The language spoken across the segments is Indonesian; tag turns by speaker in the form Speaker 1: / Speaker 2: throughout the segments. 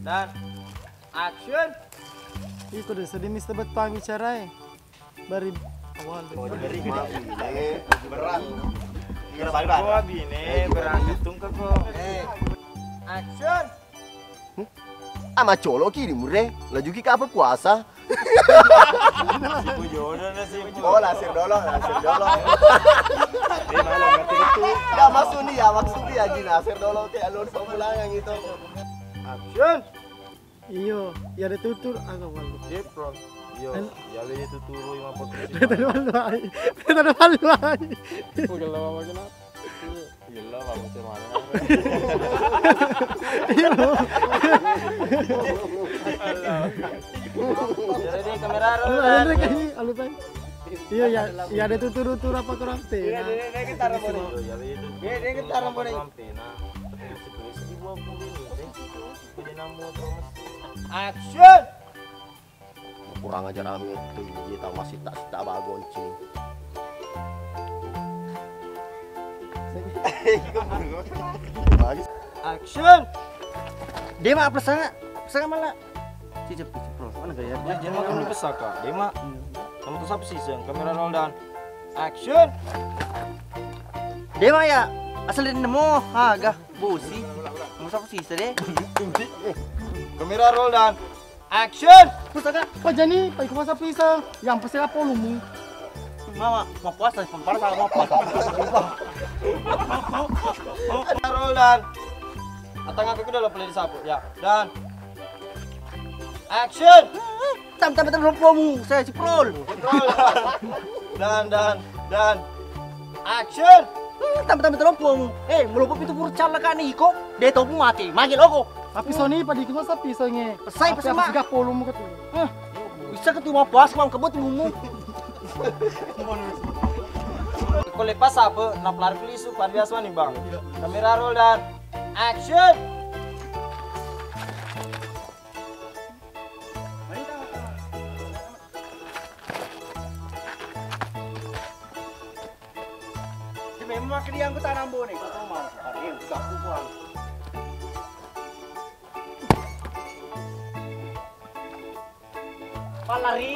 Speaker 1: Dan action.
Speaker 2: Iko deh sedih Mister Betang bicara bari awal
Speaker 3: Dari berat. Kira balik
Speaker 1: Kok gini berangkat tungkak kok. Action.
Speaker 3: ama colo kiri mure laju ki apa puasa
Speaker 1: Sipu jodoh na sipu.
Speaker 3: oh lasir dolo
Speaker 1: Di malam ngerti itu.
Speaker 3: nggak maksud dia ji lasir dolo kayak alur semula yang itu
Speaker 1: Action.
Speaker 2: iyo ya ada tutur agak walu
Speaker 1: Jepron. Yo, ya le itu turu yang apa
Speaker 2: tadi walu ay tadi walu ay
Speaker 1: Udah lama makin apa? Gila, bagus sih mana. Jadi kamera roll.
Speaker 2: ada kayaknya alu pan iyo ya ya ada tutur apa kurang teh
Speaker 1: Ya itu. Dia kita rambut Action.
Speaker 3: kurang ajar amit tuh kita masih tak bagonci
Speaker 1: Action.
Speaker 4: Dia mah pesanga malah cicip bro. Mana gaya?
Speaker 1: Ya jangan makan di pesaka. Dema. Kamu tuh siapa sih sen? Kamera roll dan action.
Speaker 4: Dia mah ya asal dari nemu agak busi. Mau siapa sih deh?
Speaker 1: Kamera roll dan action.
Speaker 2: pustaka pajani pai kumasa pisang yang pasti apa lumu
Speaker 4: Mama mau puasa, mau puasa.
Speaker 1: Kamera roll dan atang aku udah boleh disapu ya. Dan action.
Speaker 4: Tam rompomu, saya ciprol.
Speaker 1: Dan action.
Speaker 4: Tam rompomu. Melompat itu purcal lah kan iko. Dia tahu mati, manggil aku.
Speaker 2: tapi Sony pada kumasa pisangnya
Speaker 4: Pesai
Speaker 2: apa
Speaker 4: mak.
Speaker 2: sih polumu ketu
Speaker 4: Bisa ketu mau puas mau kebut mumu.
Speaker 1: Kau lepas apa? Nak lari pelisu pada biasa nih bang. Kamera roll dan action.
Speaker 4: Memang kediang ku tanam bo nih, kau mau. Ini enggak kubuang. Palari.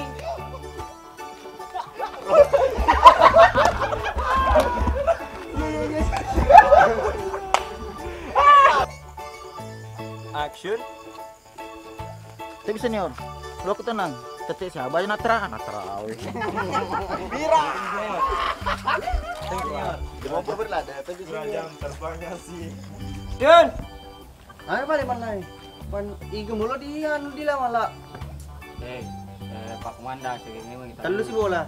Speaker 1: Action.
Speaker 4: Tapi senior, lu aku tenang. Tetek sahabat natra.
Speaker 3: mau berlada tapi
Speaker 1: terbangnya sih.
Speaker 4: Yun. Ayo balik mana? Pan iku mulu dia anu dia malah.
Speaker 1: Pak Komanda segini kita.
Speaker 4: Telu si bola.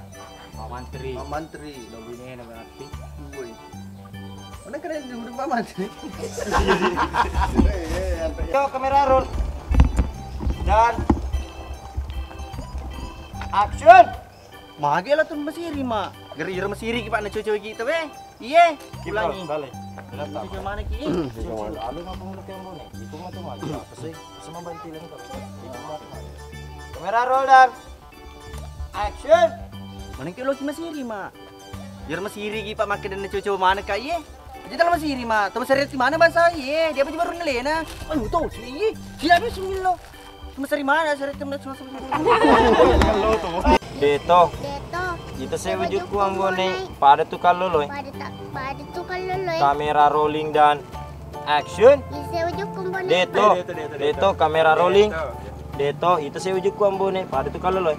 Speaker 1: Pak Mantri.
Speaker 3: Pak Mantri
Speaker 1: Lobi ini ada berarti.
Speaker 3: woi
Speaker 4: Mana keren di rumah Mantri.
Speaker 1: Yo kamera roll. Dan action.
Speaker 4: Mage lah tuh Mesiri mah. Geri-geri Mesiri ki Pak na cewek kita weh. Iya, ulangi.
Speaker 1: Balik.
Speaker 4: Itu mana ki?
Speaker 1: Ada ngapa mulai kayak mau nih? Itu mah tuh aja apa sih? Sama bantilan kok. Kamera roll dan action.
Speaker 4: Mana ki lo ki Mesiri mah. Jar Mesiri ki Pak make dan cewek mana ka iya. Jadi dalam Mesiri mah. Tahu seret di mana bahasa iya. Dia apa baru ngelena. Aduh tuh sih. Dia habis lo. Mesiri mana seret temen semua.
Speaker 1: Deto.
Speaker 5: Deto.
Speaker 1: Itu saya wujud kuang bone. Pada tuh kalau loy.
Speaker 5: Pada tu kalau loy.
Speaker 1: Kamera rolling dan action.
Speaker 5: Ise ujuk kumpone.
Speaker 1: Deto kamera rolling. Deto itu saya wujud kuang bone. Pada tuh kalau loy.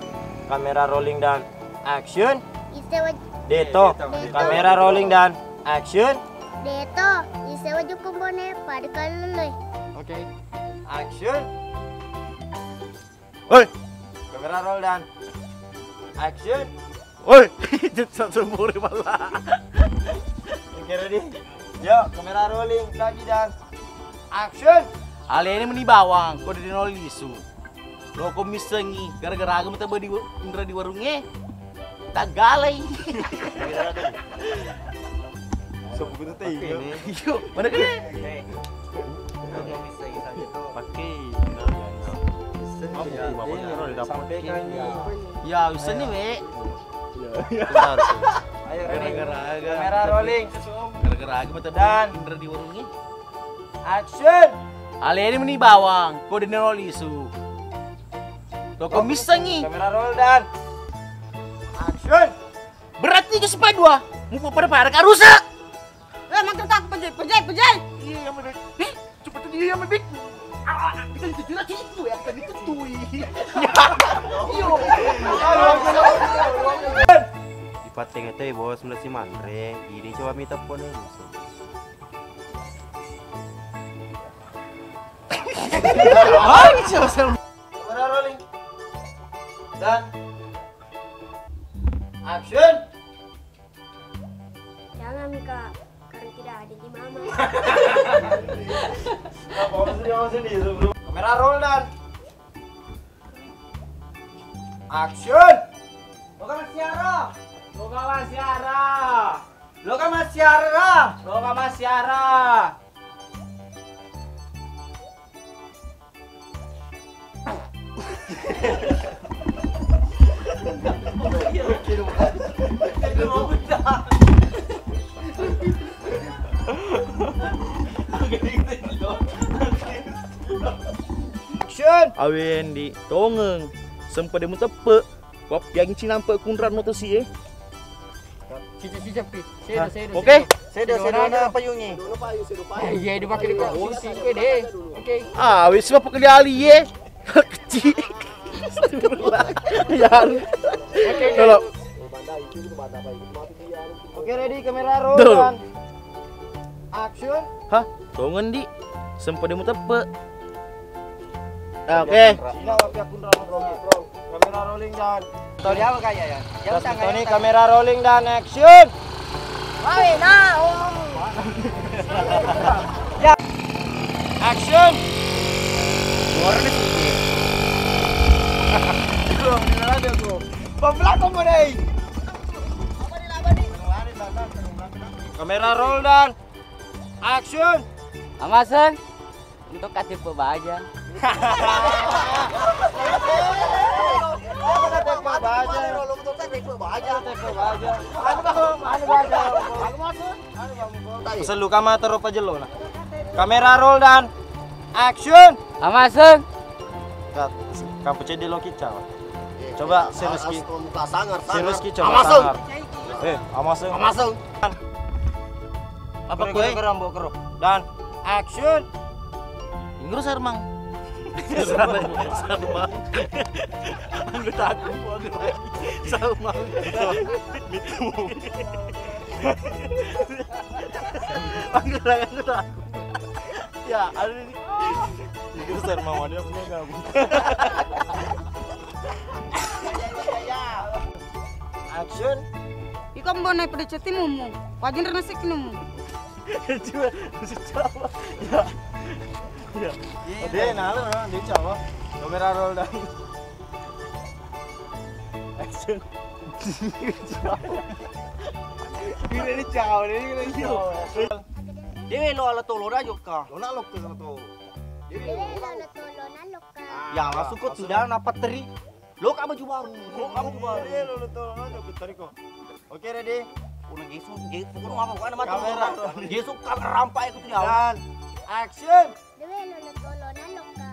Speaker 1: Kamera rolling dan action.
Speaker 5: Ise ujuk.
Speaker 1: Deto kamera rolling dan action.
Speaker 5: Deto. Ise ujuk kumpone. Pada kalau loy.
Speaker 1: Oke. Action. Oi. Kamera roll dan action.
Speaker 4: Oi, satu muri malah.
Speaker 1: Oke ready. Yo, kamera rolling lagi dan action.
Speaker 4: Ale ini meni bawang, kau di nol isu. Lo kau misengi, gara-gara agam tebe di indra di warungnya. Tak galai.
Speaker 1: Sebut itu teh.
Speaker 4: Yuk, mana kan?
Speaker 1: Pakai.
Speaker 4: Ya, bisa nih, we.
Speaker 1: Ayo ready.
Speaker 4: Gara-gara
Speaker 1: Kamera rolling.
Speaker 4: Gara-gara agam tebe
Speaker 1: Dan
Speaker 4: indra di warungnya.
Speaker 1: action.
Speaker 4: Ale ini meni bawang, kode nol isu. Toko bisa nih.
Speaker 1: Kamera roll dan action.
Speaker 4: Berarti ke sepa dua. Mau pada kan rusak.
Speaker 6: Makan tak pejai.
Speaker 4: Iya, yang mebek. Cepat dia yang mebek. Kita ditujulah situ ya, kita ditutui. Yo.
Speaker 3: Ipateng itu bos melasi mandre. Ini coba minta pone musuh.
Speaker 1: Kamera rolling dan action.
Speaker 5: Jangan Kak, karena tidak ada di mama.
Speaker 1: Kamera roll dan action.
Speaker 4: Loka Masiara.
Speaker 1: Action.
Speaker 4: Awen di tongeng. Sempat dia tepe. Wap yang cinampe kunrat motor si
Speaker 6: Cica pi.
Speaker 4: Oke.
Speaker 1: Saya na payungnya.
Speaker 6: Iya dipakai di kursi deh. Oke.
Speaker 4: Ah, wis apa kali ali ye. Kecil. Ya.
Speaker 6: Oke.
Speaker 4: Kalau
Speaker 1: Oke, ready, kamera roll
Speaker 4: Duh.
Speaker 1: dan action.
Speaker 4: hah, tongen di. Sempat dia tepe. Oke.
Speaker 1: Sila wag yakun roll. Kamera rolling dan
Speaker 4: Tony apa kaya ya?
Speaker 1: Tony, kamera rolling dan action.
Speaker 6: Woi, nah.
Speaker 1: Action.
Speaker 4: Warna sih.
Speaker 1: Pembelakang mo deh. Kamera roll dan action.
Speaker 6: Amasan untuk KTP baja. Pesan lu kamera taruh aja lo lah. Kamera roll dan action. Amasan.
Speaker 1: Kamu cedi lo kicau. Coba Seruski.
Speaker 3: Muka sangar.
Speaker 1: Seruski coba sangar. Amasung.
Speaker 4: Apa kue?
Speaker 1: Dan action.
Speaker 4: Inggris Sarmang. Sarmang. Anggota aku. Sarmang. Anggota aku. Ya, ada ini.
Speaker 1: Inggris Sarmang dia punya kamu. Action.
Speaker 6: Ikaw mo na ipadichati mo. Wajin rin nasik mo.
Speaker 4: Coba, coba. Ya.
Speaker 1: Dia nalo na, dia cawa. Kamera roll dan action.
Speaker 4: Ini caw, ini caw. Dia lo ala tolo na joka.
Speaker 3: Lo nak ke sana tu.
Speaker 5: Dewe lolo tolo na loka.
Speaker 4: Ya, masuk kok sudah napat teri. Lo kamu baru. Lo kamu baru.
Speaker 1: Dia lo tolong aja bentar ko. Oke, ready.
Speaker 4: Udah gesuk, pokoknya apa bukan nama
Speaker 1: Kamera.
Speaker 4: gesuk kamera rampai aku tuh ya.
Speaker 1: Dan action.
Speaker 5: Dewe lolo tolo na loka.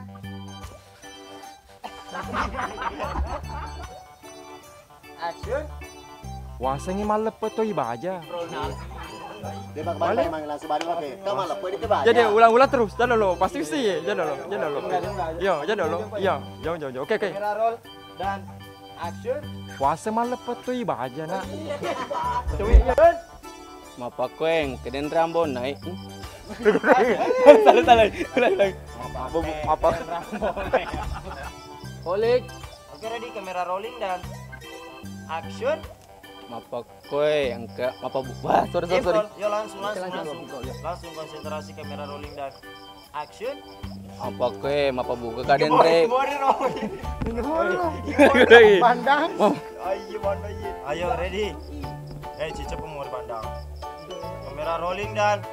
Speaker 1: Action.
Speaker 2: Wasangnya malep to iba aja.
Speaker 3: Dia bak balik mang langsung balik pakai. Kau malah pergi ke bawah.
Speaker 2: Jadi ulang-ulang terus, jangan lo, pasti sih, jangan lo. Yo, jangan lo. Yo, jauh. Oke.
Speaker 1: Kamera roll dan action.
Speaker 2: Puasa malep to iba aja nak.
Speaker 6: Mapa kueng, keden rambon naik.
Speaker 4: Salah.
Speaker 1: Apa?
Speaker 6: Kolik.
Speaker 1: Oke, ready, kamera rolling dan action.
Speaker 6: Mapa kue, angka mapa wah, sorry.
Speaker 1: Yo langsung konsentrasi, kamera rolling dan action.
Speaker 6: Mapa kue, mapa buka kaden re.
Speaker 2: Pandang.
Speaker 1: Ayo ready. Cica pemur pandang. Kamera rolling dan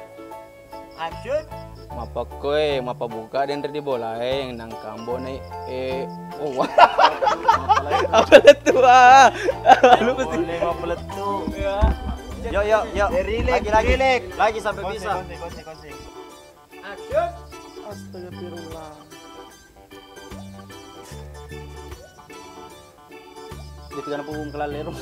Speaker 1: action.
Speaker 6: Mapa kue, mapa buka den re di bola yang nang kambo naik. Oh wah. Apa itu ah? Lu mesti
Speaker 1: Boleh mau peletu. Yo. Lagi sampai bisa. Action.
Speaker 3: Astagfirullah.
Speaker 6: Dito ka na po kung kalalero.